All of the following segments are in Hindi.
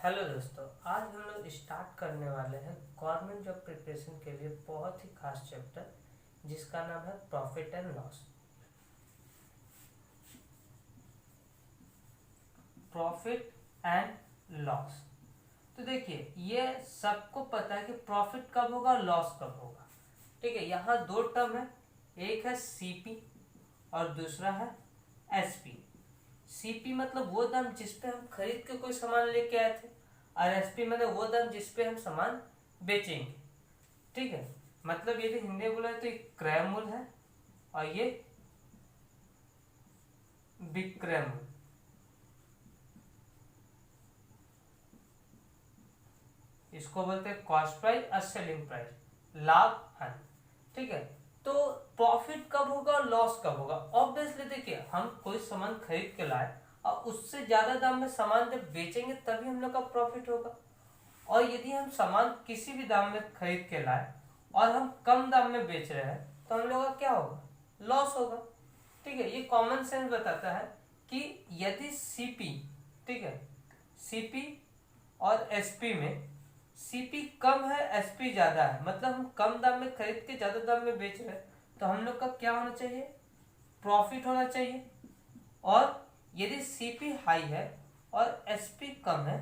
हेलो दोस्तों, आज हम लोग स्टार्ट करने वाले हैं गवर्नमेंट जॉब प्रिपरेशन के लिए बहुत ही खास चैप्टर जिसका नाम है profit and loss. Profit and loss. तो देखिए, ये सबको पता है कि प्रॉफिट कब होगा और लॉस कब होगा। ठीक है, यहाँ दो टर्म है, एक है सीपी और दूसरा है एसपी। सीपी मतलब वो दाम जिस पे हम खरीद के कोई सामान लेके आए थे, और एसपी मतलब वो दाम जिस पे हम सामान बेचेंगे। ठीक है, मतलब यदि हिंदी में बोला है तो ये क्रय मूल्य है और ये विक्रय मूल्य। इसको बोलते हैं कॉस्ट प्राइस और सेलिंग प्राइस, लाभ हानि। ठीक है, तो प्रॉफिट कब होगा और लॉस कब होगा। ऑब्वियसली देखिए, हम कोई सामान खरीद के लाए और उससे ज्यादा दाम में सामान जब बेचेंगे तभी हम लोग का प्रॉफिट होगा। और यदि हम सामान किसी भी दाम में खरीद के लाए और हम कम दाम में बेच रहे हैं तो हम लोग का क्या होगा, लॉस होगा। ठीक है, ये कॉमन सेंस बताता है कि यदि सीपी, ठीक है, सीपी और एसपी में सीपी कम है, एसपी ज्यादा है, मतलब हम कम दाम में खरीद के ज्यादा दाम में बेच रहे हैं, तो हम लोग का क्या होना चाहिए, प्रॉफिट होना चाहिए। और यदि सीपी हाई है और एसपी कम है,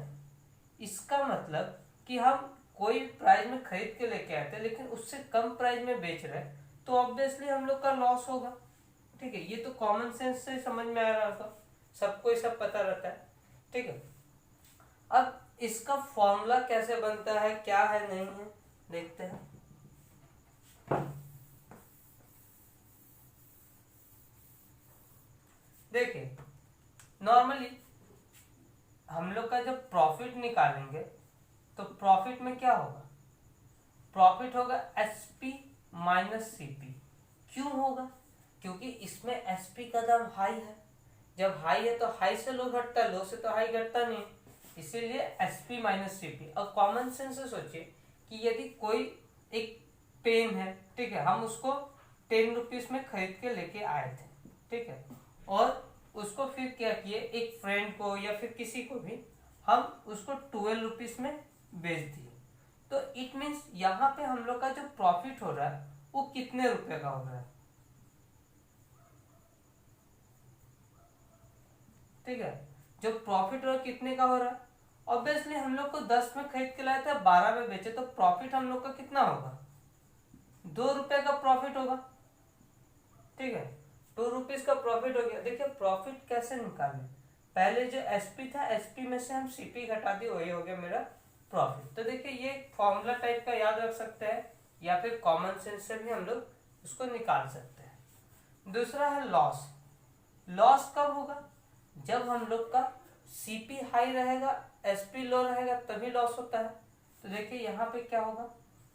इसका मतलब कि हम कोई प्राइस में खरीद के लेके आते हैं लेकिन उससे कम प्राइस में बेच रहे हैं, तो ऑब्वियसली हम लोग का लॉस होगा। ठीक है, ये तो कॉमन सेंस से समझ में आ रहा होगा, सबको ये सब पता रहता है। ठीक है, अब इसका फॉर्मूला कैसे बनता है, क्या है नहीं है, देखते हैं। देखिए, नॉर्मली हम लोग का जब प्रॉफिट निकालेंगे तो प्रॉफिट में क्या होगा, प्रॉफिट होगा एसपी माइनस सीपी। क्यों होगा, क्योंकि इसमें एसपी का दाम हाई है। जब हाई है तो हाई से लो घटता है, लो से तो हाई घटता नहीं, इसीलिए एसपी माइनस सीपी। अब कॉमन सेंस से सोचिए कि यदि कोई एक पेन है, ठीक है, हम उसको 10 रुपीज में खरीद के लेके आए थे, ठीक है, और उसको फिर क्या किए, एक फ्रेंड को या फिर किसी को भी हम उसको 12 रुपीज में बेच दिए। तो इट मीन्स यहाँ पे हम लोग का जो प्रॉफिट हो रहा है वो कितने रुपए का हो रहा है। ठीक है, जो प्रॉफिट हो रहा है कितने का हो रहा है। ऑब्वियसली हम लोग को 10 में खरीद के लाए थे, 12 में बेचे, तो प्रॉफिट हम लोग का कितना होगा, 2 रुपए का प्रॉफिट होगा। ठीक है, 2 रुपीज का प्रॉफिट हो गया। देखिए प्रॉफिट कैसे निकालें, पहले जो एसपी था, एसपी में से हम सीपी घटा दिए, वही हो गया मेरा प्रॉफिट। तो देखिए, ये फॉर्मूला टाइप का याद रख सकते हैं या फिर कॉमन सेंस से भी हम लोग उसको निकाल सकते हैं। दूसरा है लॉस। लॉस कब होगा, जब हम लोग का सीपी हाई रहेगा, एसपी लो रहेगा, तभी लॉस होता है। तो देखिए यहाँ पे क्या होगा,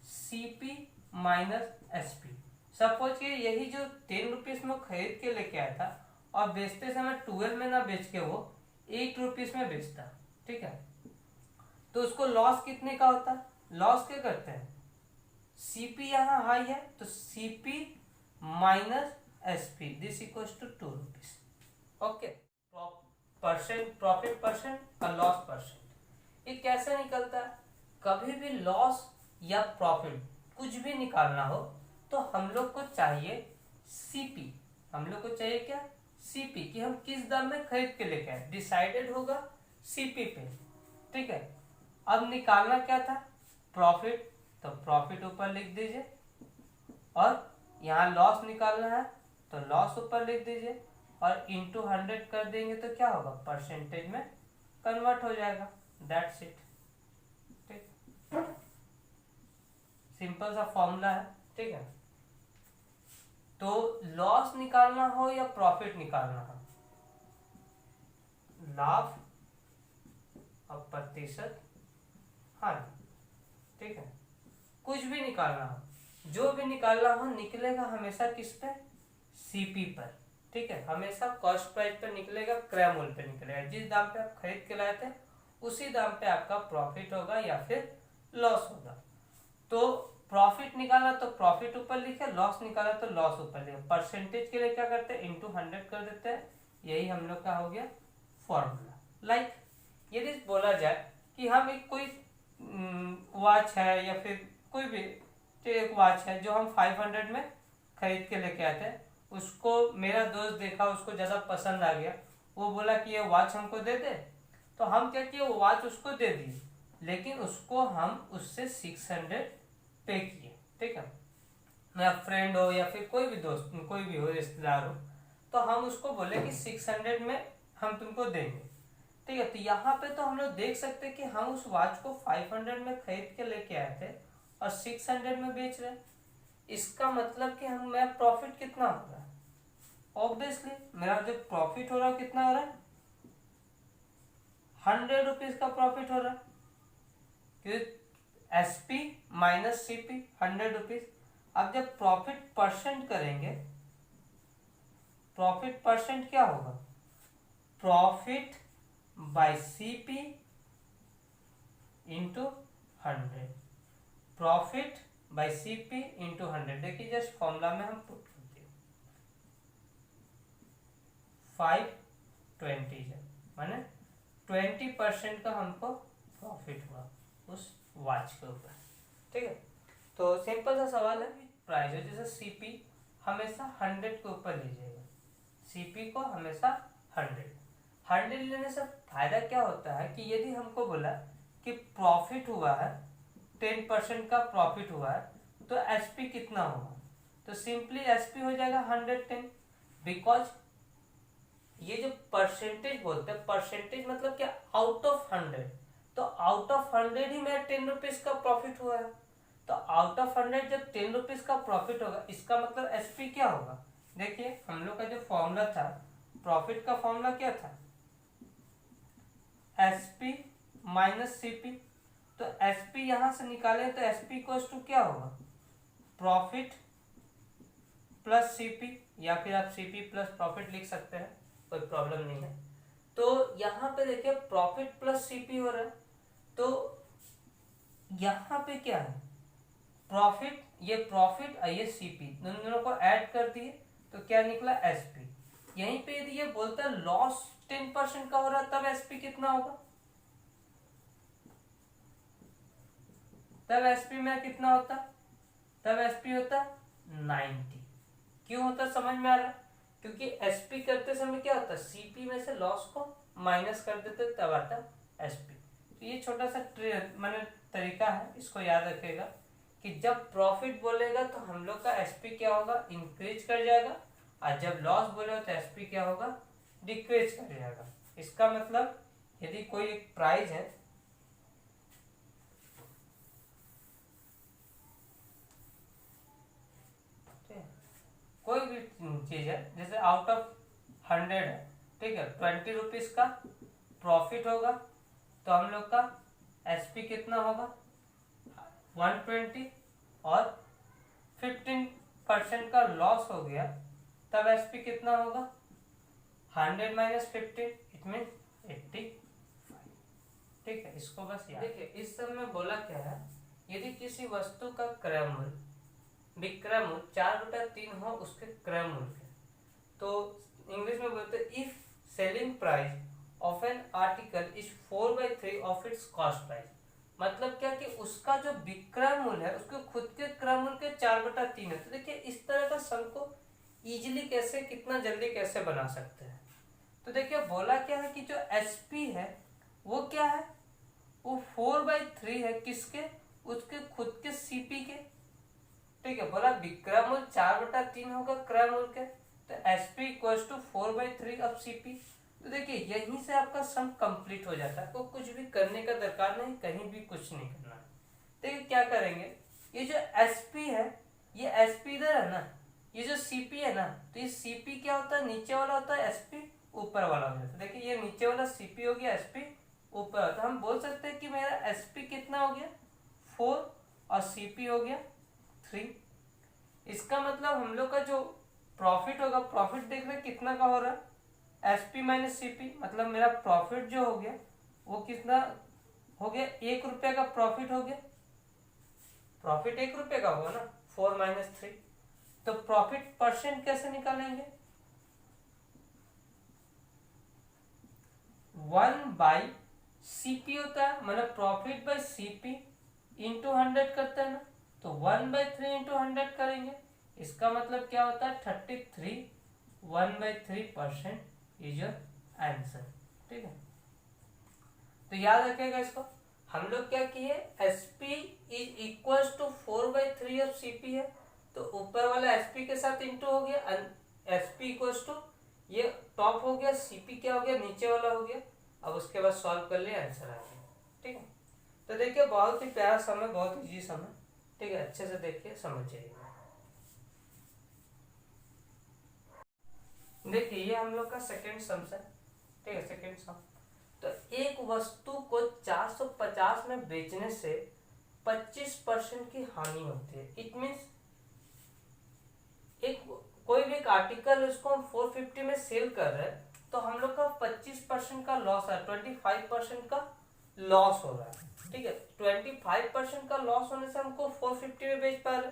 सीपी माइनस एसपी। सपोज कि यही जो 10 रुपीज में खरीद के लेके आया था और बेचते समय 12 में ना बेच के वो 8 रुपीज में बेचता, ठीक है, तो उसको लॉस कितने का होता है। लॉस क्या करते हैं, सीपी यहाँ हाई है तो CP minus SP, this equals to 2 rupees. Okay, percent, profit percent और लॉस परसेंट। ये कैसे निकलता है, कभी भी लॉस या प्रॉफिट कुछ भी निकालना हो तो हम लोग को चाहिए सीपी। हम लोग को चाहिए क्या, सीपी, कि हम किस दाम में खरीद के लेके आए, डिसाइडेड होगा सीपी पे। ठीक है, अब निकालना क्या था, प्रॉफिट, तो प्रॉफिट ऊपर लिख दीजिए, और यहाँ लॉस निकालना है तो लॉस ऊपर लिख दीजिए, और इंटू 100 कर देंगे तो क्या होगा, परसेंटेज में कन्वर्ट हो जाएगा। That's it. ठीक, सिंपल सा फॉर्मूला है। ठीक है, तो लॉस निकालना हो या प्रॉफिट निकालना हो, लाभ और प्रतिशत हानि, ठीक है, कुछ भी निकालना हो, जो भी निकालना हो निकलेगा हमेशा किस पे, सीपी पर। ठीक है, हमेशा कॉस्ट प्राइस पर निकलेगा, क्रय मूल्य पे निकलेगा। जिस दाम पे आप खरीद के लाए थे उसी दाम पे आपका प्रॉफिट होगा या फिर लॉस होगा। तो प्रॉफिट निकाला तो प्रॉफिट ऊपर लिखे, लॉस निकाला तो लॉस ऊपर लिखे। परसेंटेज के लिए क्या करते हैं, इंटू 100 कर देते हैं, यही हम लोग का हो गया फॉर्मूला। लाइक यदि बोला जाए कि हम एक कोई वॉच है या फिर कोई भी एक वॉच है जो हम 500 में खरीद के लेके आते हैं, उसको मेरा दोस्त देखा, उसको ज़्यादा पसंद आ गया, वो बोला कि ये वॉच हमको दे दे, तो हम क्या किए, वो वॉच उसको दे दिए, लेकिन उसको हम उससे 600 पे किए। ठीक है, मेरा फ्रेंड हो या फिर कोई भी दोस्त, कोई भी हो, रिश्तेदार हो, तो हम उसको बोले कि 600 में हम तुमको देंगे। ठीक है, तो यहाँ पे तो हम लोग देख सकते हैं कि हम उस वॉच को 500 में खरीद के लेके आए थे और 600 में बेच रहे हैं। इसका मतलब कि हम मेरा प्रॉफिट कितना हो रहा है, ऑब्वियसली मेरा जो प्रॉफिट हो रहा है कितना हो रहा है, 100 रुपीज का प्रॉफिट हो रहा है, क्योंकि SP माइनस CP 100 रुपीज। अब जब प्रॉफिट परसेंट करेंगे, प्रॉफिट परसेंट क्या होगा, profit by CP into 100, profit by CP into 100। देखिए जस्ट फॉर्मूला में हम पुट करते हैं 520 है, माने 20% का हमको प्रॉफिट हुआ उस वॉच के ऊपर। ठीक है, तो सिंपल सा सवाल है, प्राइस है जैसे CP हमेशा 100 के ऊपर लीजिएगा, CP को हमेशा 100 लेने से फायदा क्या होता है कि यदि हमको बोला कि प्रॉफिट हुआ है 10% का प्रॉफिट हुआ है, तो SP कितना होगा, तो सिंपली SP हो जाएगा 110, बिकॉज ये जो परसेंटेज बोलते हैं, परसेंटेज मतलब क्या, आउट ऑफ 100, तो आउट ऑफ 100 ही मेरा 10 रुपीज का प्रॉफिट हुआ है, तो आउट ऑफ 100 जब 10 रुपीज का प्रॉफिट होगा, इसका मतलब SP क्या होगा। देखिए हम लोग का जो फॉर्मूला था, प्रॉफिट का फॉर्मूला क्या था, SP माइनस CP, तो SP यहां से निकाले तो SP इक्वल्स टू क्या होगा, प्रॉफिट प्लस CP, या फिर आप CP प्लस प्रॉफिट लिख सकते हैं, कोई प्रॉब्लम नहीं है। तो यहाँ पे देखिए प्रॉफिट प्लस CP हो रहा है, तो यहाँ पे क्या है, प्रॉफिट, ये प्रॉफिट और ये CP दोनों को ऐड कर दिए तो क्या निकला, SP। यहीं पे यदि ये बोलता है लॉस 10% का हो रहा है, तब SP कितना होगा, तब SP में कितना होता, तब SP होता 90। क्यों होता समझ में आ रहा है, क्योंकि SP करते समय क्या होता है, CP में से लॉस को माइनस कर देते तब आता SP। तो ये छोटा सा मैंने तरीका है, इसको याद रखेगा कि जब प्रॉफिट बोलेगा तो हम लोग का SP क्या होगा, इंक्रीज कर जाएगा, और जब लॉस बोलेगा तो SP क्या होगा, डिक्रीज कर जाएगा। इसका मतलब यदि कोई एक प्राइस है, कोई भी चीज है, जैसे आउट ऑफ 100 है, ठीक है, 20 रुपीज का प्रॉफिट होगा, तो हम लोग का SP कितना होगा 120, और 15% का लॉस हो गया, तब SP कितना होगा 100 माइनस 15, इट मीन 85। ठीक है, इसको बस याद देखिए। इस सब में बोला क्या है, यदि किसी वस्तु का क्रय मूल्य, विक्रय मूल्य 4/3 हो उसके क्रय मूल्य के, तो इंग्लिश में बोलते हैं if selling price of N article is 4/3 of its cost price. मतलब क्या कि उसका जो विक्रय मूल्य है उसके खुद के क्रय मूल्य के 4/3 है। तो देखिए इस तरह का सम को इजीली कैसे, कितना जल्दी कैसे बना सकते हैं। तो देखिए बोला क्या है कि जो SP है वो क्या है, वो 4/3 है, किसके, उसके खुद के CP के। ठीक है, बोला विक्रय मूल्य 4/3 होगा क्रय मूल्य के, तो SP equals to 4/3 of CP। तो देखिए यहीं से आपका सम कंप्लीट हो जाता है, आपको कुछ भी करने का दरकार नहीं, कहीं भी कुछ नहीं करना है। देखिए क्या करेंगे, ये जो SP है, ये SP इधर है ना, ये जो CP है ना, तो ये CP क्या होता है, नीचे वाला होता है, SP ऊपर वाला हो जाता है। देखिए ये नीचे वाला CP हो गया, SP ऊपर होता है। हम बोल सकते हैं कि मेरा SP कितना हो गया 4 और CP हो गया 3। इसका मतलब हम लोग का जो प्रॉफिट होगा, प्रॉफिट देख रहे कितना का हो रहा है, SP माइनस CP, मतलब मेरा प्रॉफिट जो हो गया वो कितना हो गया, 1 रुपये का प्रॉफिट हो गया। प्रॉफिट 1 रुपये का होगा ना, 4 माइनस 3। तो प्रॉफिट परसेंट कैसे निकालेंगे, 1/6 सीपी होता है, मतलब प्रॉफिट बाय सीपी इंटू 100 करते हैं ना, तो 1/3 इंटू 100 करेंगे। इसका मतलब क्या होता है 33 1/3% इज योर आंसर। ठीक है, तो याद रखिएगा इसको। हम लोग क्या किए, SP is equal to 4/3 of CP है, तो ऊपर वाला एसपी के साथ इंटू हो गया, एसपी इक्वल टू ये टॉप हो गया, सीपी क्या हो गया नीचे वाला हो गया। अब उसके बाद सॉल्व कर लिया, आंसर आ गया। ठीक है, तो देखिए बहुत ही प्यारा सम है, बहुत इजी सम है। ठीक है, अच्छे से देखिए समझ जाइएगा। देखिए ये हम लोग का सेकंड सम है। ठीक है, सेकंड सम। तो एक वस्तु को 450 में बेचने से 25% की हानि होती है। इट मीन्स एक कोई भी एक आर्टिकल उसको हम 450 में सेल कर रहे हैं, तो हम लोग का 25% का लॉस है, 25% का लॉस हो रहा है। ठीक है, 25% का लॉस होने से हमको 450 में बेच पा रहे।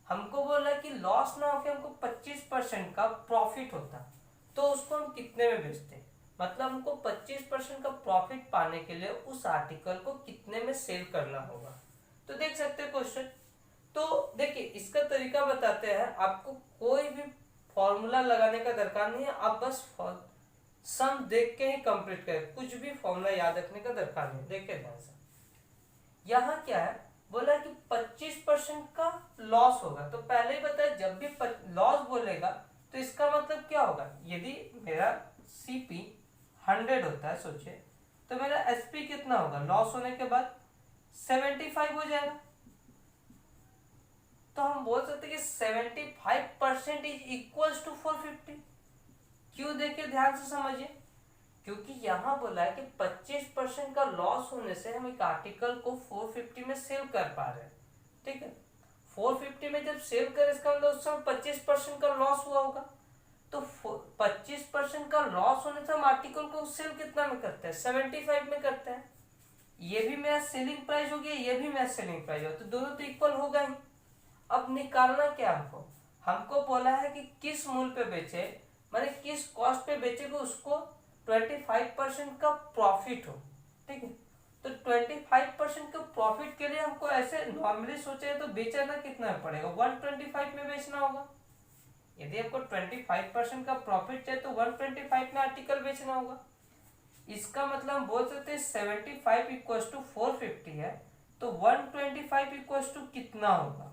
हमको बोल रहा है कि लॉस ना होकर हमको 25% का प्रॉफिट होता, तो उसको हम कितने में बेचते हैं। मतलब हमको 25% का प्रॉफिट पाने के लिए उस आर्टिकल को कितने में सेल करना होगा। तो देख सकते हैं क्वेश्चन। तो देखिए इसका तरीका बताते हैं, आपको कोई भी फॉर्मूला लगाने का दरकार नहीं है, आप बस सम देख के ही कंप्लीट करें, कुछ भी फॉर्मूला याद रखने का दरकार नहीं। देखिए ध्यान से, यहाँ क्या है, बोला कि 25% का लॉस होगा। तो पहले ही बताया जब भी लॉस बोलेगा तो इसका मतलब क्या होगा, यदि मेरा सीपी 100 होता है सोचिए, तो मेरा एसपी कितना होगा लॉस होने के बाद 75 हो जाएगा। तो हम बोल सकते कि 75% इज इक्वल टू 450। क्यों, देखिए ध्यान से समझिए, क्योंकि यहां बोला है कि 25% का लॉस होने से हम एक आर्टिकल को 450 में सेल कर पा रहे हैं। ठीक है, 450 में जब सेल कर, इसका मतलब उस समय 25% का लॉस हुआ होगा। तो 25% का लॉस होने से हम आर्टिकल को सेल कितना में करते हैं, 75 में करते हैं। ये भी मेरा सेलिंग प्राइस हो गया, ये भी मेरा सेलिंग प्राइस हो, तो दोनों तो इक्वल होगा ही। अब निकालना क्या हमको बोला है कि किस मूल्य पे बेचे, माने किस कॉस्ट पे बेचेगा, उसको 25% का प्रॉफिट हो। ठीक है, तो 25% का प्रॉफिट के लिए हमको ऐसे नॉर्मली सोचे तो बेचना कितना पड़ेगा, 125 में बेचना होगा। यदि आपको 25% का प्रॉफिट चाहिए तो 125 में आर्टिकल बेचना होगा। इसका मतलब हम बोल सकते हैं 75 इक्वल टू 450 है, तो 125 इक्वल टू कितना होगा।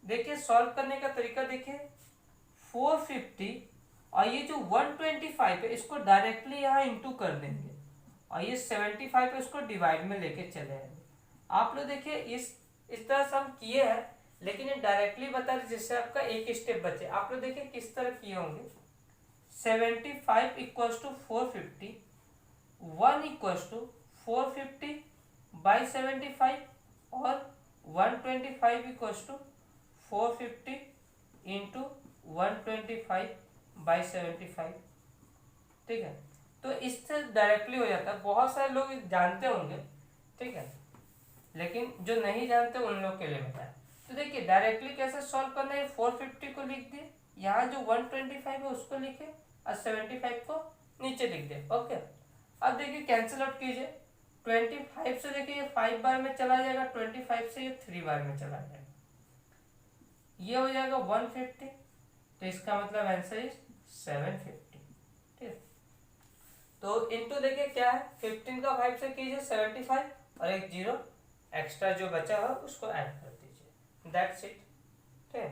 देखिए सॉल्व करने का तरीका देखिए, 450 और ये जो 125 है इसको डायरेक्टली यहाँ इंटू कर देंगे, और ये 75 है इसको डिवाइड में लेके चले आएंगे। आप लोग देखिए इस तरह से हम किए हैं, लेकिन ये डायरेक्टली बता रहे जिससे आपका एक स्टेप बचे। आप लोग देखिए किस तरह किए होंगे, 75 equal to 450, 1 equal to 450 by 75, और 125 इक्वल टू 450 इंटू 125 बाई 75। ठीक है, तो इससे डायरेक्टली हो जाता है। बहुत सारे लोग जानते होंगे, ठीक है, लेकिन जो नहीं जानते उन लोग के लिए बताया। तो देखिए डायरेक्टली कैसे सॉल्व करना है, 450 को लिख दिए, यहाँ जो 125 है उसको लिखे, और 75 को नीचे लिख दिए। ओके, अब देखिए कैंसिल आउट कीजिए, 25 से देखिए 5 बार में चला जाएगा, 25 से ये 3 बार में चला जाएगा, ये हो जाएगा 150। तो इसका मतलब आंसर इज 750। ठीक, तो इनटू देखिए क्या है, 15 का 5 से कीजिए 75, और एक जीरो एक्स्ट्रा जो बचा हो उसको ऐड कर दीजिए, दैट्स इट। ठीक है,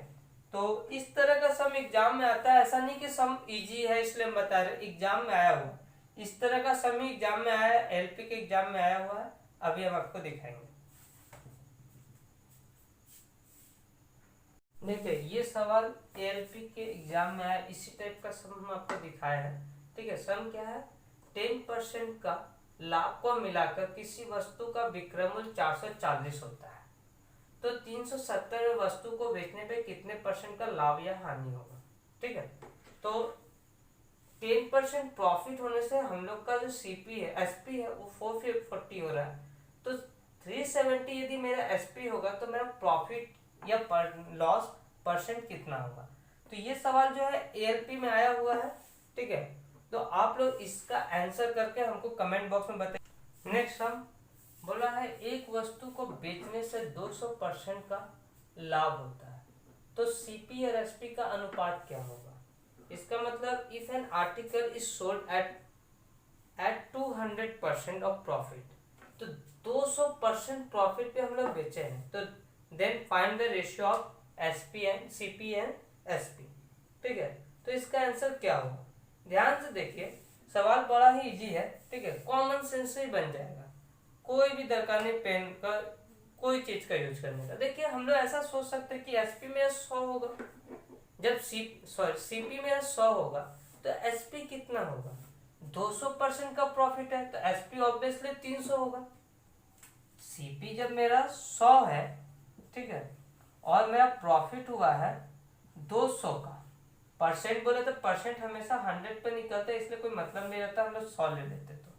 तो इस तरह का सम एग्जाम में आता है। ऐसा नहीं कि सम इजी है इसलिए हम बता रहे, एग्जाम में आया हुआ इस तरह का सम एग्जाम में आया है, एलपी के एग्जाम में आया हुआ है। अभी हम आपको दिखाएंगे। देखिए ये सवाल एएलपी के एग्जाम में आया, इसी टाइप का सम हम आपको दिखाया है। ठीक है, सम क्या है, 10% का लाभ को मिलाकर किसी वस्तु का विक्रय मूल्य 440 होता है, तो 370 वस्तु को बेचने पे कितने परसेंट का लाभ या हानि होगा। ठीक है, तो 10% प्रॉफिट होने से हम लोग का जो सीपी है, एसपी है, वो 440 हो रहा है, तो 370 यदि मेरा एसपी होगा तो मेरा प्रॉफिट या लॉस परसेंट कितना होगा। तो ये सवाल जो है एएलपी में आया हुआ है। ठीक है, तो आप लोग इसका आंसर करके हमको कमेंट बॉक्स में बताइए। नेक्स्ट हम बोला है एक वस्तु को बेचने से 200% का लाभ होता है, तो सीपी और एसपी का अनुपात क्या होगा? इसका मतलब if an article is sold at 200% of profit, तो 200% प्रॉफिट पे हम लोग बेचे हैं, तो then find the ratio of SP and CP and SP. ठीक है, तो इसका आंसर क्या होगा? ध्यान से देखिए, सवाल बड़ा ही इजी है। ठीक है, कॉमन सेंस से ही बन जाएगा, कोई भी दरकार नहीं पेन का कोई चीज का यूज करने का। देखिए हम लोग ऐसा सोच सकते हैं कि एसपी में 100 होगा, जब सीपी में 100 होगा तो एसपी कितना होगा? 200% का प्रॉफिट है तो एसपी ऑब्वियसली 300 होगा। सीपी जब मेरा 100 है, ठीक है, और मेरा प्रॉफिट हुआ है 200 का, परसेंट बोले तो परसेंट हमेशा 100 पे निकलता है, इसलिए कोई मतलब नहीं रहता, हम लोग 100 ले लेते, तो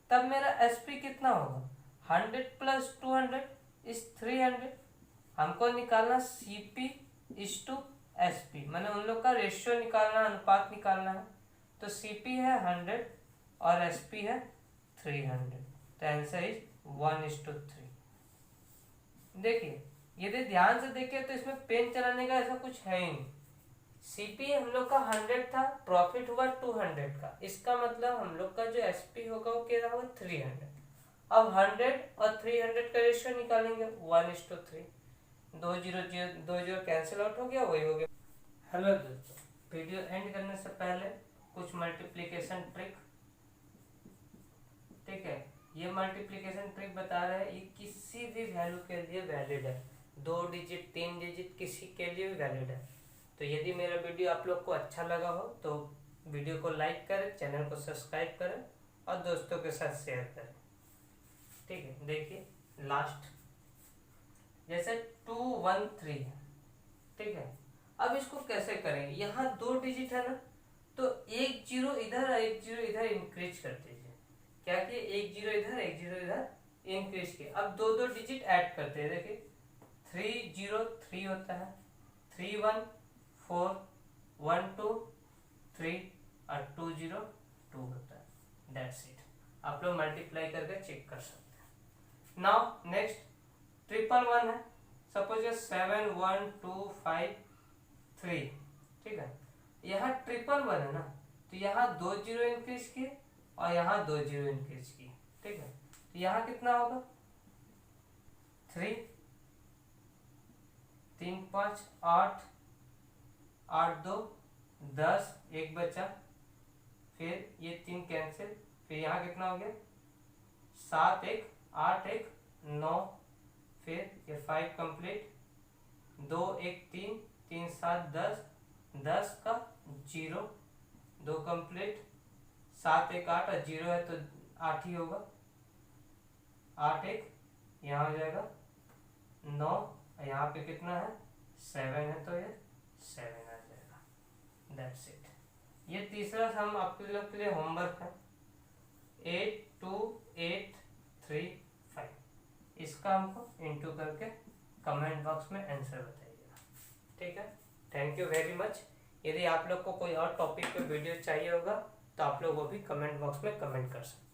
तब मेरा एसपी कितना होगा? 100 प्लस 200 इज 300। हमको निकालना सीपी इज टू एसपी, मैंने उन लोग का रेशियो निकालना, अनुपात निकालना है। तो सीपी है 100 और एसपी है 300, तो आंसर इज 1:3। देखिए यदि ध्यान से देखें तो इसमें पेन चलाने का ऐसा कुछ है ही नहीं। सीपी हम लोग का 100 था, प्रॉफिट हुआ 200 का, इसका मतलब हम लोग का जो एसपी होगा वो क्या होगा? 300। अब 100 और 300 का रेशियो निकालेंगे 1:3, 2 0 कैंसिल आउट हो गया, वही हो गया। हेलो दोस्तों, वीडियो एंड करने से पहले कुछ मल्टीप्लिकेशन ट्रिक। ठीक है, ये मल्टीप्लिकेशन ट्रिक बता रहे हैं, ये किसी भी वैल्यू के लिए वैलिड है, 2 डिजिट 3 डिजिट किसी के लिए भी वैलिड है। तो यदि मेरा वीडियो आप लोग को अच्छा लगा हो तो वीडियो को लाइक करें, चैनल को सब्सक्राइब करें और दोस्तों के साथ शेयर करें। ठीक है, देखिए लास्ट जैसे 213 है। ठीक है, अब इसको कैसे करेंगे? यहाँ 2 डिजिट है ना, तो 1 0 इधर 1 0 इधर इंक्रीज कर दीजिए। क्या कि 1 0 इधर 1 0 इधर इंक्रीज किया। अब 2 डिजिट ऐड करते हैं, देखिए 3 0 3 होता है, 3 1 4 1 2 3 और 2 0 2 होता है। दैट्स इट, आप लोग मल्टीप्लाई करके चेक कर सकते हैं। नाउ नेक्स्ट 111 है, सपोज 7 1 2 5 3। ठीक है, यहाँ 111 है ना, तो यहाँ 2 0 इंक्रीज किए और यहाँ 2 0 इंक्रीज किए। ठीक है, तो यहाँ कितना होगा? 3 3 5 8 8 2 10, एक बचा, फिर ये 3 कैंसिल, फिर यहाँ कितना हो गया? 7 1 8 1 9, फिर ये 5 कंप्लीट, 2 1 3 3 7 10 10 का 0, 2 कंप्लीट, 7 1 8 और 0 है तो 8 ही होगा, 8 1 यहाँ हो जाएगा 9, यहाँ पे कितना है? 7 है, तो ये 7 आ जाएगा। That's it. ये तीसरा हम आपके लोग के लिए होमवर्क है, 8 2 8 3 5। इसका हमको इंटू करके कमेंट बॉक्स में आंसर बताइएगा। ठीक है, थैंक यू वेरी मच। यदि आप लोग को कोई और टॉपिक पे वीडियो चाहिए होगा तो आप लोग वो भी कमेंट बॉक्स में कमेंट कर सकते हैं।